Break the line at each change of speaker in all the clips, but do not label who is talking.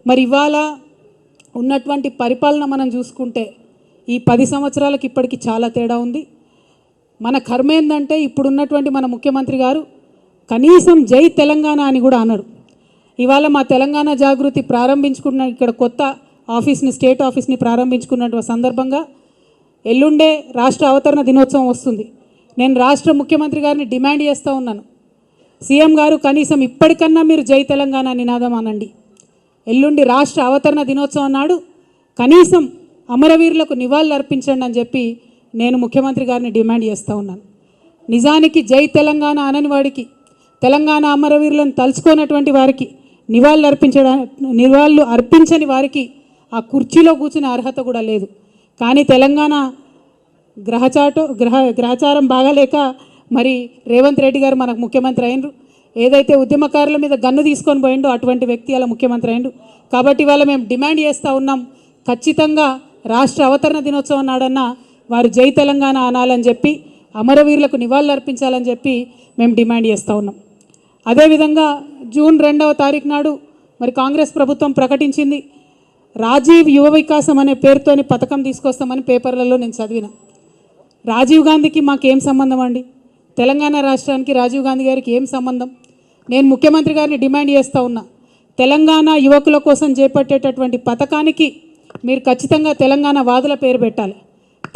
మరి ఇవాళ ఉన్నటువంటి పరిపాలన మనం చూసుకుంటే ఈ 10 సంవత్సరాలకు ఇప్పటికి చాలా తేడా ఉంది. మన కర్మ ఏందంటే ఇప్పుడున్నటువంటి మన ముఖ్యమంత్రి గారు కనీసం జై తెలంగాణ అని కూడా అన్నారు. ఇవాళ మా తెలంగాణ జాగృతి ప్రారంభించుకున్న ఇక్కడ కొత్త ఆఫీస్ని, స్టేట్ ఆఫీస్ని ప్రారంభించుకున్న సందర్భంగా ఎల్లుండే రాష్ట్ర అవతరణ దినోత్సవం వస్తుంది. నేను రాష్ట్ర ముఖ్యమంత్రి గారిని డిమాండ్ చేస్తూ ఉన్నాను, సీఎం గారు కనీసం ఇప్పటికన్నా మీరు జై తెలంగాణ నినాదం అనండి. ఎల్లుండి రాష్ట్ర అవతరణ దినోత్సవం నాడు కనీసం అమరవీరులకు నివాళులు అర్పించండి అని చెప్పి నేను ముఖ్యమంత్రి గారిని డిమాండ్ చేస్తూ ఉన్నాను. నిజానికి జై తెలంగాణ అనని వాడికి, తెలంగాణ అమరవీరులను తలుచుకున్నటువంటి వారికి నివాళులు అర్పించని వారికి ఆ కుర్చీలో కూర్చునే అర్హత కూడా లేదు. కానీ తెలంగాణ గ్రహచారం బాగాలేక మరి రేవంత్ రెడ్డి గారు మనకు ముఖ్యమంత్రి అయినరు. ఏదైతే ఉద్యమకారుల మీద గన్ను తీసుకొని పోయిండో అటువంటి వ్యక్తి అలా ముఖ్యమంత్రి అయినరు. కాబట్టి ఇవాళ మేము డిమాండ్ చేస్తూ ఉన్నాం, ఖచ్చితంగా రాష్ట్ర అవతరణ దినోత్సవం నాడన్నా వారు జై తెలంగాణ అనాలని చెప్పి, అమరవీరులకు నివాళులు అర్పించాలని చెప్పి మేము డిమాండ్ చేస్తూ ఉన్నాం. అదేవిధంగా జూన్ 2వ తారీఖు నాడు మరి కాంగ్రెస్ ప్రభుత్వం ప్రకటించింది, రాజీవ్ యువ వికాసం అనే పేరుతోని పథకం తీసుకొస్తామని పేపర్లలో నేను చదివిన. రాజీవ్ గాంధీకి మాకేం సంబంధం అండి? తెలంగాణ రాష్ట్రానికి రాజీవ్ గాంధీ గారికి ఏం సంబంధం? నేను ముఖ్యమంత్రి గారిని డిమాండ్ చేస్తూ ఉన్నా, తెలంగాణ యువకుల కోసం చేపట్టేటటువంటి పథకానికి మీరు ఖచ్చితంగా తెలంగాణ వాదుల పేరు పెట్టాలి.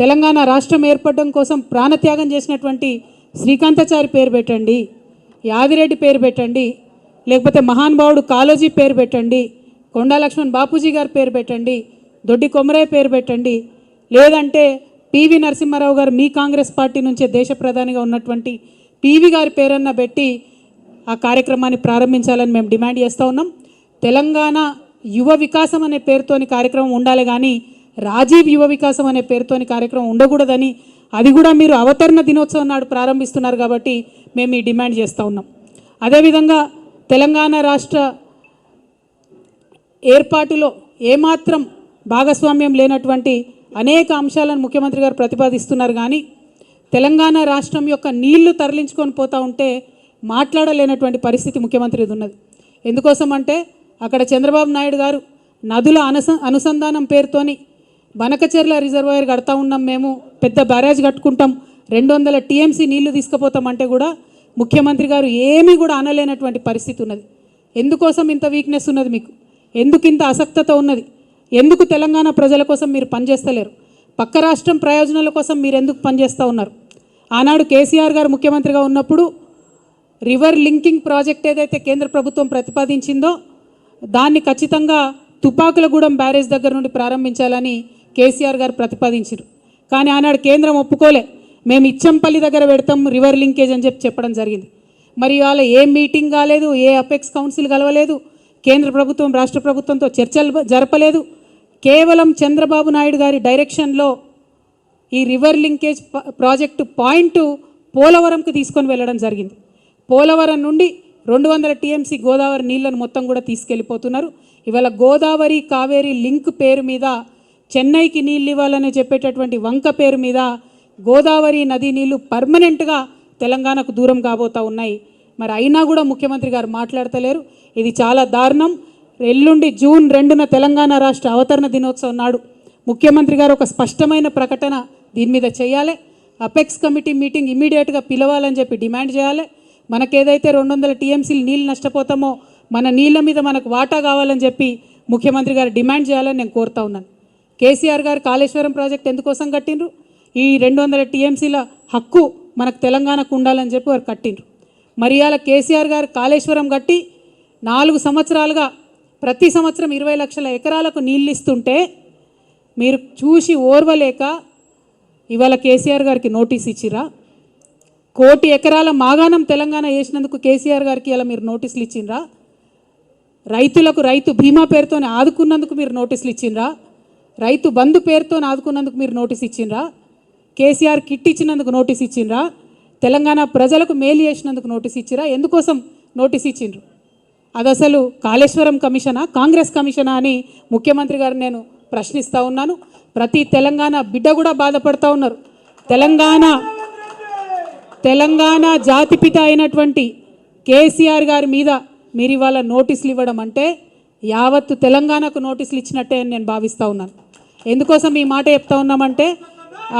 తెలంగాణ రాష్ట్రం ఏర్పడడం కోసం ప్రాణత్యాగం చేసినటువంటి శ్రీకాంతాచారి పేరు పెట్టండి, యాదిరెడ్డి పేరు పెట్టండి, లేకపోతే మహానుభావుడు కాళోజీ పేరు పెట్టండి, కొండా లక్ష్మణ్ బాపూజీ గారి పేరు పెట్టండి, దొడ్డి కొమరయ్య పేరు పెట్టండి, లేదంటే పివి నరసింహారావు గారు మీ కాంగ్రెస్ పార్టీ నుంచే దేశ ప్రధానిగా ఉన్నటువంటి పివి గారి పేరన్న పెట్టి ఆ కార్యక్రమాన్ని ప్రారంభించాలని మేము డిమాండ్ చేస్తూ ఉన్నాం. తెలంగాణ యువ వికాసం అనే పేరుతోని కార్యక్రమం ఉండాలి, కానీ రాజీవ్ యువ వికాసం అనే పేరుతోని కార్యక్రమం ఉండకూడదని, అది కూడా మీరు అవతరణ దినోత్సవం నాడు ప్రారంభిస్తున్నారు కాబట్టి మేము ఈ డిమాండ్ చేస్తూ ఉన్నాం. అదేవిధంగా తెలంగాణ రాష్ట్ర ఏర్పాటులో ఏమాత్రం భాగస్వామ్యం లేనటువంటి అనేక అంశాలను ముఖ్యమంత్రి గారు ప్రతిపాదిస్తున్నారు, కానీ తెలంగాణ రాష్ట్రం యొక్క నీళ్లు తరలించుకొని పోతూ ఉంటే మాట్లాడలేనటువంటి పరిస్థితి ముఖ్యమంత్రిది ఉన్నది. ఎందుకోసం అంటే అక్కడ చంద్రబాబు నాయుడు గారు నదుల అనుసంధానం పేరుతోని బనకచెర్ల రిజర్వాయర్ కడతా ఉన్నాం, మేము పెద్ద బ్యారేజ్ కట్టుకుంటాం, 200 టీఎంసీ నీళ్లు తీసుకుపోతామంటే కూడా ముఖ్యమంత్రి గారు ఏమీ కూడా అనలేనటువంటి పరిస్థితి ఉన్నది. ఎందుకోసం ఇంత వీక్నెస్ ఉన్నది మీకు? ఎందుకు ఇంత అసక్తత ఉన్నది? ఎందుకు తెలంగాణ ప్రజల కోసం మీరు పనిచేస్తలేరు? పక్క రాష్ట్రం ప్రయోజనాల కోసం మీరు ఎందుకు పనిచేస్తూ ఉన్నారు? ఆనాడు కేసీఆర్ గారు ముఖ్యమంత్రిగా ఉన్నప్పుడు రివర్ లింకింగ్ ప్రాజెక్ట్ ఏదైతే కేంద్ర ప్రభుత్వం ప్రతిపాదించిందో దాన్ని ఖచ్చితంగా తుపాకులగూడెం బ్యారేజ్ దగ్గర నుండి ప్రారంభించాలని కేసీఆర్ గారు ప్రతిపాదించారు. కానీ ఆనాడు కేంద్రం ఒప్పుకోలే, మేము ఇచ్చంపల్లి దగ్గర పెడతాం రివర్ లింకేజ్ అని చెప్పడం జరిగింది. మరి ఇవాళ ఏ మీటింగ్ కాలేదు, ఏ అపెక్స్ కౌన్సిల్ కలవలేదు, కేంద్ర ప్రభుత్వం రాష్ట్ర ప్రభుత్వంతో చర్చలు జరపలేదు. కేవలం చంద్రబాబు నాయుడు గారి డైరెక్షన్లో ఈ రివర్ లింకేజ్ ప్రాజెక్టు పాయింట్ పోలవరంకు తీసుకొని వెళ్ళడం జరిగింది. పోలవరం నుండి 200 టీఎంసీ గోదావరి నీళ్లను మొత్తం కూడా తీసుకెళ్ళిపోతున్నారు. ఇవాళ గోదావరి కావేరీ లింక్ పేరు మీద చెన్నైకి నీళ్ళు ఇవ్వాలని చెప్పేటటువంటి వంక పేరు మీద గోదావరి నదీ నీళ్లు పర్మనెంట్గా తెలంగాణకు దూరం కాబోతూ ఉన్నాయి. మరి అయినా కూడా ముఖ్యమంత్రి గారు మాట్లాడతలేరు. ఇది చాలా దారుణం. ఎల్లుండి జూన్ 2న తెలంగాణ రాష్ట్ర అవతరణ దినోత్సవం నాడు ముఖ్యమంత్రి గారు ఒక స్పష్టమైన ప్రకటన దీని మీద చేయాలి. అపెక్స్ కమిటీ మీటింగ్ ఇమీడియట్గా పిలవాలని చెప్పి డిమాండ్ చేయాలి. మనకేదైతే 200 టీఎంసీలు నీళ్ళు నష్టపోతామో మన నీళ్ళ మీద మనకు వాటా కావాలని చెప్పి ముఖ్యమంత్రి గారు డిమాండ్ చేయాలని నేను కోరుతా ఉన్నాను. కేసీఆర్ గారు కాళేశ్వరం ప్రాజెక్ట్ ఎందుకోసం కట్టిండ్రు? ఈ 200 టీఎంసీల హక్కు మనకు తెలంగాణకు ఉండాలని చెప్పి వారు కట్టిండ్రు. మరి ఇవాళ కేసీఆర్ గారు కాళేశ్వరం కట్టి 4 సంవత్సరాలుగా ప్రతి సంవత్సరం 20 లక్షల ఎకరాలకు నీళ్ళు ఇస్తుంటే మీరు చూసి ఓర్వలేక ఇవాళ కేసీఆర్ గారికి నోటీస్ ఇచ్చిరా? 1 కోటి ఎకరాల మాగాణం తెలంగాణ వేసినందుకు కేసీఆర్ గారికి ఇలా మీరు నోటీసులు ఇచ్చిండ్రా? రైతులకు రైతు బీమా పేరుతో ఆదుకున్నందుకు మీరు నోటీసులు ఇచ్చిండ్రా? రైతు బంధు పేరుతో ఆదుకున్నందుకు మీరు నోటీస్ ఇచ్చిండ్రా? కేసీఆర్ కిట్ ఇచ్చినందుకు నోటీస్ ఇచ్చిండ్రా? తెలంగాణ ప్రజలకు మేలు చేసినందుకు నోటీస్ ఇచ్చిరా? ఎందుకోసం నోటీస్ ఇచ్చిండ్రు? అది అసలు కాళేశ్వరం కమిషనా, కాంగ్రెస్ కమిషనా అని ముఖ్యమంత్రి గారు నేను ప్రశ్నిస్తూ ఉన్నాను. ప్రతి తెలంగాణ బిడ్డ కూడా బాధపడుతూ ఉన్నారు. తెలంగాణ జాతిపిత అయినటువంటి కేసీఆర్ గారి మీద మీరు ఇవాళ నోటీసులు ఇవ్వడం అంటే యావత్తు తెలంగాణకు నోటీసులు ఇచ్చినట్టే అని నేను భావిస్తూ ఉన్నాను. ఎందుకోసం ఈ మాట చెప్తా ఉన్నామంటే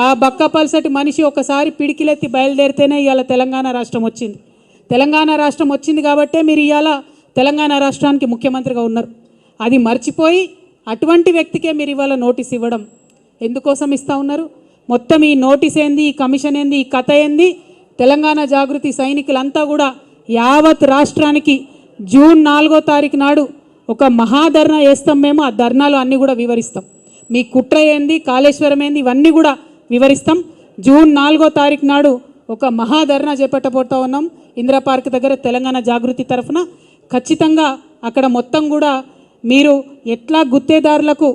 ఆ బక్కపల్సటి మనిషి ఒకసారి పిడికిలెత్తి బయలుదేరితేనే ఇవాళ తెలంగాణ రాష్ట్రం వచ్చింది. తెలంగాణ రాష్ట్రం వచ్చింది కాబట్టే మీరు ఇవాళ తెలంగాణ రాష్ట్రానికి ముఖ్యమంత్రిగా ఉన్నారు. అది మర్చిపోయి అటువంటి వ్యక్తికే మీరు ఇవాళ నోటీస్ ఇవ్వడం ఎందుకోసం ఇస్తూ ఉన్నారు? మొత్తం ఈ నోటీస్ ఏంది, ఈ కమిషన్ ఏంది, ఈ కథ ఏంది? తెలంగాణ జాగృతి సైనికులంతా కూడా యావత్ రాష్ట్రానికి జూన్ 4వ తారీఖు నాడు ఒక మహాధర్నా చేస్తాం. మేము ఆ ధర్నాలు అన్నీ కూడా వివరిస్తాం. మీ కుట్ర ఏంది, కాళేశ్వరం ఏంది, ఇవన్నీ కూడా వివరిస్తాం. జూన్ 4వ తారీఖు నాడు ఒక మహాధర్నా చేపట్టబోతా ఉన్నాం ఇందిరా పార్క్ దగ్గర తెలంగాణ జాగృతి తరఫున. ఖచ్చితంగా అక్కడ మొత్తం కూడా మీరు ఎట్లా గుత్తేదారులకు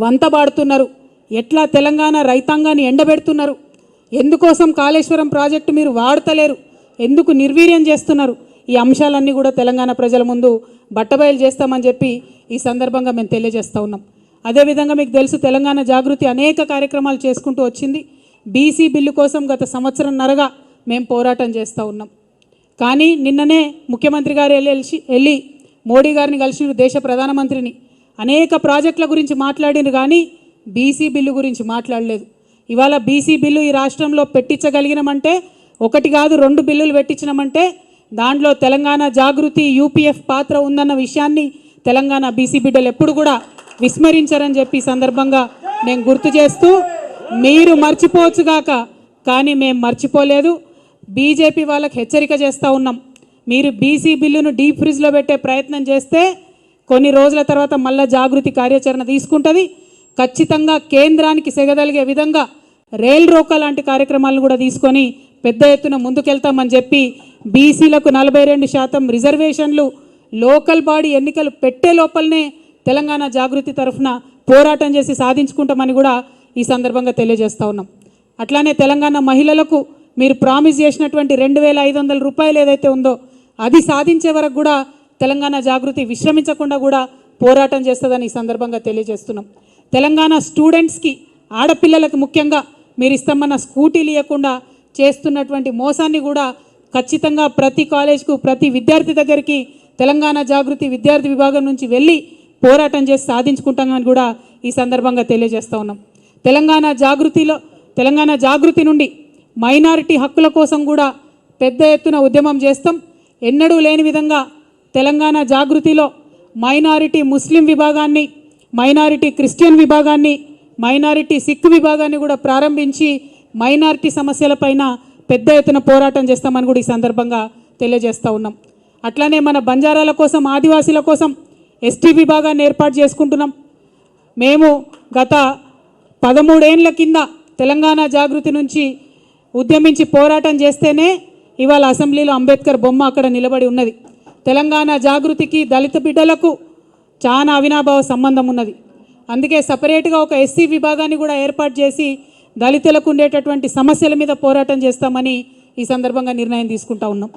వంతబాడుతున్నారు, ఎట్లా తెలంగాణ రైతాంగాన్ని ఎండబెడుతున్నారు, ఎందుకోసం కాళేశ్వరం ప్రాజెక్టు మీరు వాడతలేరు, ఎందుకు నిర్వీర్యం చేస్తున్నారు, ఈ అంశాలన్నీ కూడా తెలంగాణ ప్రజల ముందు బట్టబయలు చేస్తామని చెప్పి ఈ సందర్భంగా మేము తెలియజేస్తూ ఉన్నాం. అదేవిధంగా మీకు తెలుసు తెలంగాణ జాగృతి అనేక కార్యక్రమాలు చేసుకుంటూ వచ్చింది. బీసీ బిల్లు కోసం గత సంవత్సరంన్నరగా మేము పోరాటం చేస్తూ ఉన్నాం. కానీ నిన్ననే ముఖ్యమంత్రి గారు వెళ్ళి మోడీ గారిని కలిసి దేశ ప్రధానమంత్రిని అనేక ప్రాజెక్టుల గురించి మాట్లాడినారు, కానీ బీసీ బిల్లు గురించి మాట్లాడలేదు. ఇవాళ బీసీ బిల్లు ఈ రాష్ట్రంలో పెట్టించగలిగినామంటే, ఒకటి కాదు 2 బిల్లులు పెట్టించినామంటే దాంట్లో తెలంగాణ జాగృతి యూపీఎఫ్ పాత్ర ఉందన్న విషయాన్ని తెలంగాణ బీసీ బిడ్డలు ఎప్పుడు కూడా విస్మరించారని చెప్పి సందర్భంగా నేను గుర్తు చేస్తూ, మీరు మర్చిపోవచ్చుగాక కానీ మేము మర్చిపోలేదు. బీజేపీ వాళ్ళకి హెచ్చరిక చేస్తూ ఉన్నాం, మీరు బీసీ బిల్లును డీప్ ఫ్రిడ్జ్లో పెట్టే ప్రయత్నం చేస్తే కొన్ని రోజుల తర్వాత మళ్ళీ జాగృతి కార్యాచరణ తీసుకుంటుంది. ఖచ్చితంగా కేంద్రానికి సెగదలిగే విధంగా రైల్ రోకా లాంటి కార్యక్రమాలను కూడా తీసుకొని పెద్ద ఎత్తున ముందుకెళ్తామని చెప్పి బీసీలకు 42% రిజర్వేషన్లు లోకల్ బాడీ ఎన్నికలు పెట్టే లోపలనే తెలంగాణ జాగృతి తరఫున పోరాటం చేసి సాధించుకుంటామని కూడా ఈ సందర్భంగా తెలియజేస్తూ ఉన్నాం. అట్లానే తెలంగాణ మహిళలకు మీరు ప్రామిస్ చేసినటువంటి 2500 రూపాయలు ఏదైతే ఉందో అది సాధించే వరకు కూడా తెలంగాణ జాగృతి విశ్రమించకుండా కూడా పోరాటం చేస్తుందని ఈ సందర్భంగా తెలియజేస్తున్నాం. తెలంగాణ స్టూడెంట్స్కి ఆడపిల్లలకు ముఖ్యంగా మీరు ఇస్తామన్న స్కూటీలు ఇవ్వకుండా చేస్తున్నటువంటి మోసాన్ని కూడా ఖచ్చితంగా ప్రతి కాలేజ్కు ప్రతి విద్యార్థి దగ్గరికి తెలంగాణ జాగృతి విద్యార్థి విభాగం నుంచి వెళ్ళి పోరాటం చేసి సాధించుకుంటామని కూడా ఈ సందర్భంగా తెలియజేస్తూ ఉన్నాం. తెలంగాణ జాగృతి నుండి మైనారిటీ హక్కుల కోసం కూడా పెద్ద ఎత్తున ఉద్యమం చేస్తాం. ఎన్నడూ లేని విధంగా తెలంగాణ జాగృతిలో మైనారిటీ ముస్లిం విభాగాన్ని, మైనారిటీ క్రిస్టియన్ విభాగాన్ని, మైనారిటీ సిక్ విభాగాన్ని కూడా ప్రారంభించి మైనారిటీ సమస్యలపైన పెద్ద ఎత్తున పోరాటం చేస్తామని కూడా ఈ సందర్భంగా తెలియజేస్తూ ఉన్నాం. అట్లానే మన బంజారాల కోసం, ఆదివాసీల కోసం ఎస్టీ విభాగాన్ని ఏర్పాటు చేసుకుంటున్నాం. మేము గత 13 ఏళ్ల కింద తెలంగాణ జాగృతి నుంచి ఉద్యమించి పోరాటం చేస్తేనే ఇవాళ అసెంబ్లీలో అంబేద్కర్ బొమ్మ అక్కడ నిలబడి ఉన్నది. తెలంగాణ జాగృతికి దళిత బిడ్డలకు చాలా అవినాభావ సంబంధం ఉన్నది. అందుకే సపరేట్గా ఒక ఎస్సీ విభాగాన్ని కూడా ఏర్పాటు చేసి దళితులకు ఉండేటటువంటి సమస్యల మీద పోరాటం చేస్తామని ఈ సందర్భంగా నిర్ణయం తీసుకుంటా ఉన్నాం.